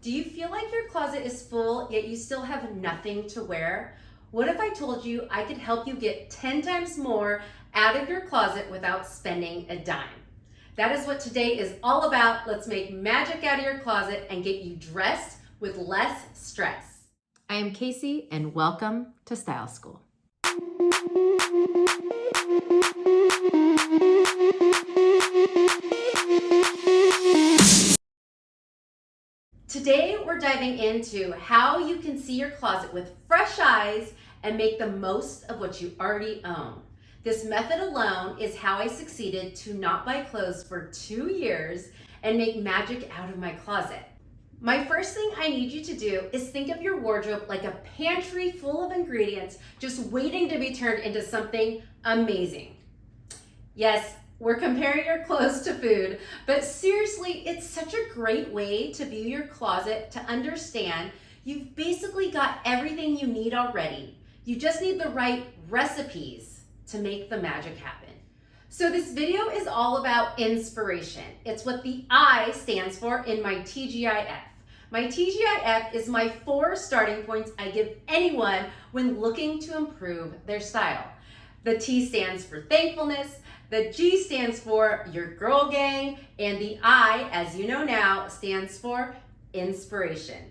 Do you feel like your closet is full, yet you still have nothing to wear? What if I told you I could help you get 10 times more out of your closet without spending a dime? That is what today is all about. Let's make magic out of your closet and get you dressed with less stress. I am Casey, and welcome to Style School. Today, we're diving into how you can see your closet with fresh eyes and make the most of what you already own. This method alone is how I succeeded to not buy clothes for 2 years and make magic out of my closet. My first thing I need you to do is think of your wardrobe like a pantry full of ingredients just waiting to be turned into something amazing. Yes, we're comparing your clothes to food, but seriously, it's such a great way to view your closet to understand you've basically got everything you need already. You just need the right recipes to make the magic happen. So this video is all about inspiration. It's what the I stands for in my TGIF. My TGIF is my 4 starting points I give anyone when looking to improve their style. The T stands for thankfulness, the G stands for your girl gang, and the I, as you know now, stands for inspiration.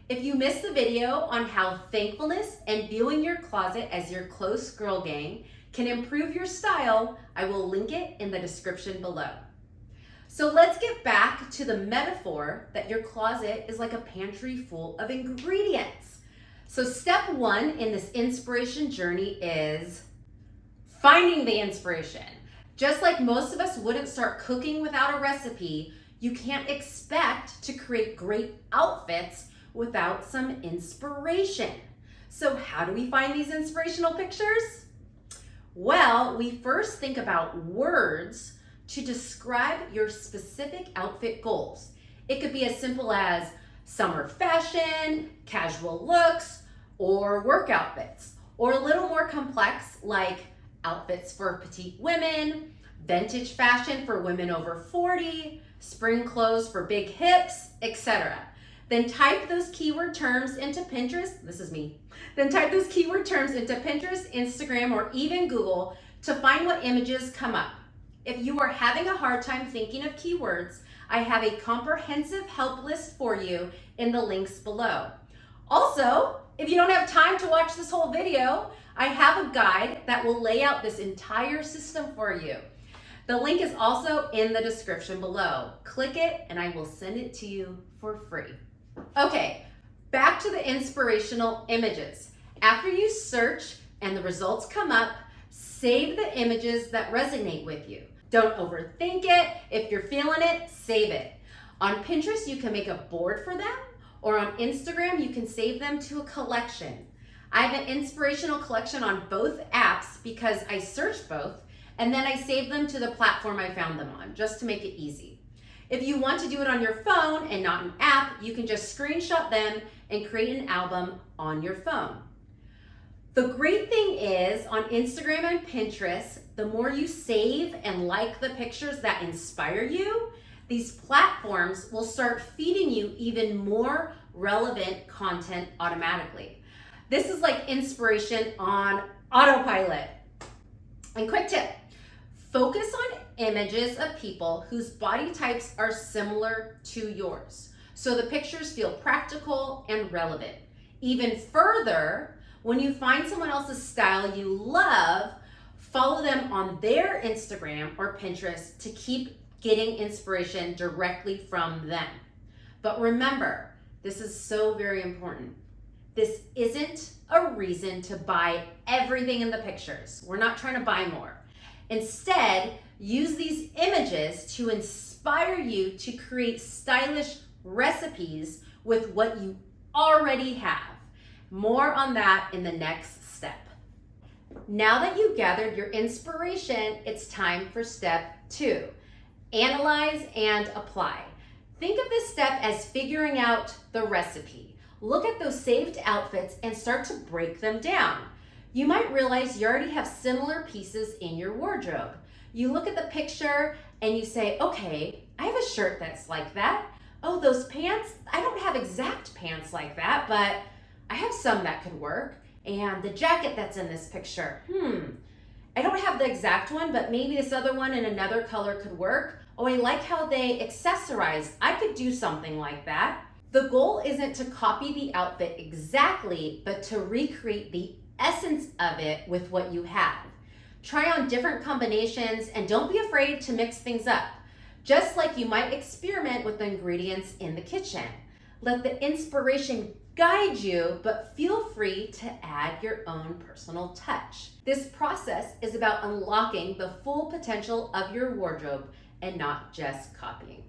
If you missed the video on how thankfulness and viewing your closet as your close girl gang can improve your style, I will link it in the description below. So let's get back to the metaphor that your closet is like a pantry full of ingredients. So step 1 in this inspiration journey is finding the inspiration. Just like most of us wouldn't start cooking without a recipe, you can't expect to create great outfits without some inspiration. So how do we find these inspirational pictures? Well, we first think about words to describe your specific outfit goals. It could be as simple as summer fashion, casual looks, or work outfits, or a little more complex like outfits for petite women, vintage fashion for women over 40, spring clothes for big hips, etc. Then type those keyword terms into Pinterest. This is me. Then type those keyword terms into Pinterest, Instagram, or even Google to find what images come up. If you are having a hard time thinking of keywords, I have a comprehensive help list for you in the links below. Also, if you don't have time to watch this whole video, I have a guide that will lay out this entire system for you. The link is also in the description below. Click it and I will send it to you for free. Okay, back to the inspirational images. After you search and the results come up, save the images that resonate with you. Don't overthink it. If you're feeling it, save it. On Pinterest, you can make a board for them, or on Instagram, you can save them to a collection. I have an inspirational collection on both apps because I searched both, and then I saved them to the platform I found them on, just to make it easy. If you want to do it on your phone and not an app, you can just screenshot them and create an album on your phone. The great thing is, on Instagram and Pinterest, the more you save and like the pictures that inspire you, these platforms will start feeding you even more relevant content automatically. This is like inspiration on autopilot. And quick tip, focus on images of people whose body types are similar to yours, so the pictures feel practical and relevant. Even further, when you find someone else's style you love, follow them on their Instagram or Pinterest to keep getting inspiration directly from them. But remember, this is so very important. This isn't a reason to buy everything in the pictures. We're not trying to buy more. Instead, use these images to inspire you to create stylish recipes with what you already have. More on that in the next step. Now that you've gathered your inspiration, it's time for step 2. Analyze and apply. Think of this step as figuring out the recipe. Look at those saved outfits and start to break them down. You might realize you already have similar pieces in your wardrobe. You look at the picture and you say, okay, I have a shirt that's like that, Oh, those pants, I don't have exact pants like that, but I have some that could work. And the jacket that's in this picture, I don't have the exact one, but maybe this other one in another color could work. Oh, I like how they accessorize. I could do something like that. The goal isn't to copy the outfit exactly, but to recreate the essence of it with what you have. Try on different combinations and don't be afraid to mix things up, just like you might experiment with the ingredients in the kitchen. Let the inspiration guide you, but feel free to add your own personal touch. This process is about unlocking the full potential of your wardrobe and not just copying.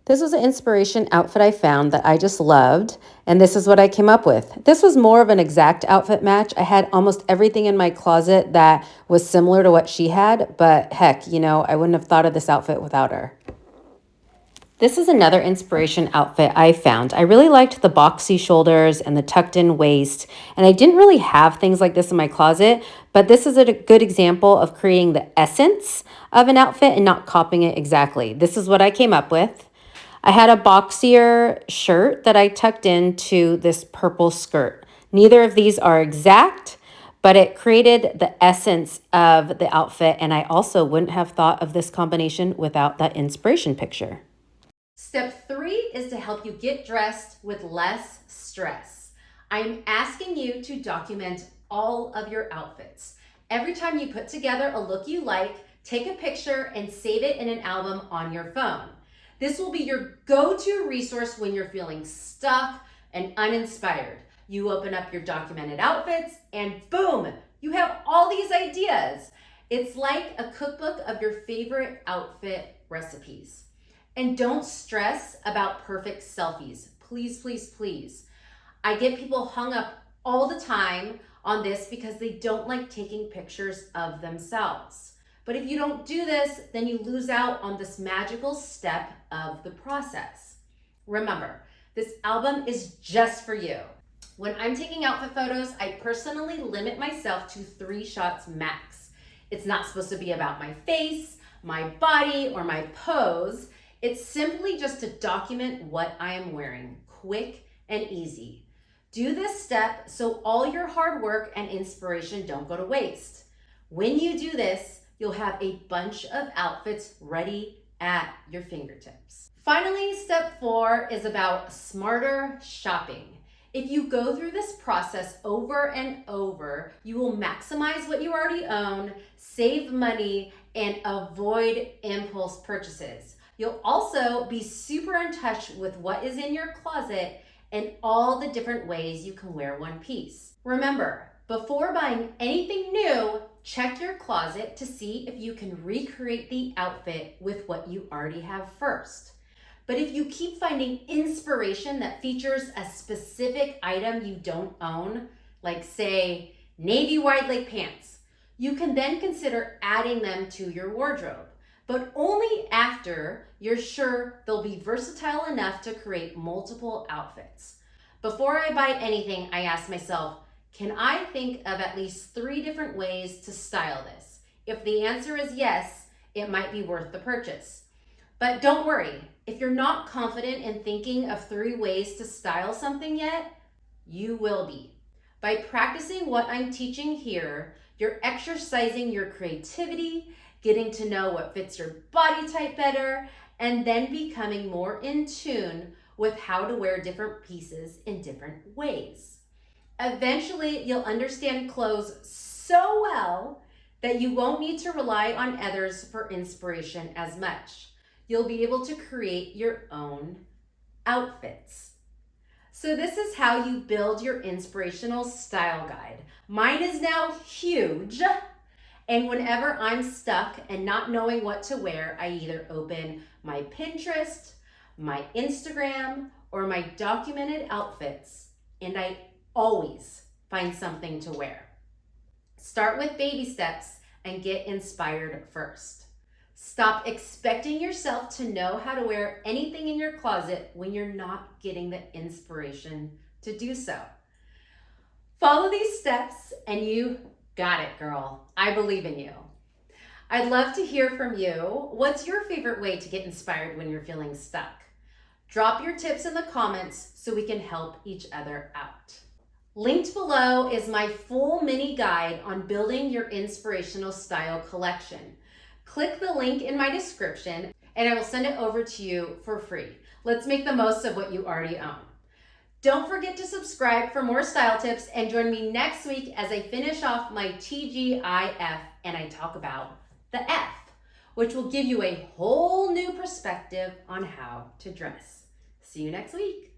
This was an inspiration outfit I found that I just loved, and this is what I came up with. This was more of an exact outfit match. I had almost everything in my closet that was similar to what she had, but heck, I wouldn't have thought of this outfit without her. This is another inspiration outfit I found. I really liked the boxy shoulders and the tucked in waist, and I didn't really have things like this in my closet, but this is a good example of creating the essence of an outfit and not copying it exactly. This is what I came up with. I had a boxier shirt that I tucked into this purple skirt. Neither of these are exact, but it created the essence of the outfit, and I also wouldn't have thought of this combination without that inspiration picture. Step 3 is to help you get dressed with less stress. I'm asking you to document all of your outfits. Every time you put together a look you like, take a picture and save it in an album on your phone. This will be your go-to resource when you're feeling stuck and uninspired. You open up your documented outfits and boom, you have all these ideas. It's like a cookbook of your favorite outfit recipes. And don't stress about perfect selfies. Please, please, please. I get people hung up all the time on this because they don't like taking pictures of themselves. But if you don't do this, then you lose out on this magical step of the process. Remember, this album is just for you. When I'm taking outfit photos, I personally limit myself to 3 shots max. It's not supposed to be about my face, my body, or my pose. It's simply just to document what I am wearing, quick and easy. Do this step so all your hard work and inspiration don't go to waste. When you do this, you'll have a bunch of outfits ready at your fingertips. Finally, step 4 is about smarter shopping. If you go through this process over and over, you will maximize what you already own, save money, and avoid impulse purchases. You'll also be super in touch with what is in your closet and all the different ways you can wear one piece. Remember, before buying anything new, check your closet to see if you can recreate the outfit with what you already have first. But if you keep finding inspiration that features a specific item you don't own, like say navy wide leg pants, you can then consider adding them to your wardrobe, but only after you're sure they'll be versatile enough to create multiple outfits. Before I buy anything, I ask myself, can I think of at least 3 different ways to style this? If the answer is yes, it might be worth the purchase. But don't worry, if you're not confident in thinking of 3 ways to style something yet, you will be. By practicing what I'm teaching here, you're exercising your creativity, getting to know what fits your body type better, and then becoming more in tune with how to wear different pieces in different ways. Eventually, you'll understand clothes so well that you won't need to rely on others for inspiration as much. You'll be able to create your own outfits. So this is how you build your inspirational style guide. Mine is now huge, and whenever I'm stuck and not knowing what to wear, I either open my Pinterest, my Instagram, or my documented outfits, and I always find something to wear. Start with baby steps and get inspired first. Stop expecting yourself to know how to wear anything in your closet when you're not getting the inspiration to do so. Follow these steps and you got it, girl. I believe in you. I'd love to hear from you. What's your favorite way to get inspired when you're feeling stuck? Drop your tips in the comments so we can help each other out. Linked below is my full mini guide on building your inspirational style collection. Click the link in my description and I will send it over to you for free. Let's make the most of what you already own. Don't forget to subscribe for more style tips and join me next week as I finish off my TGIF and I talk about the F, which will give you a whole new perspective on how to dress. See you next week.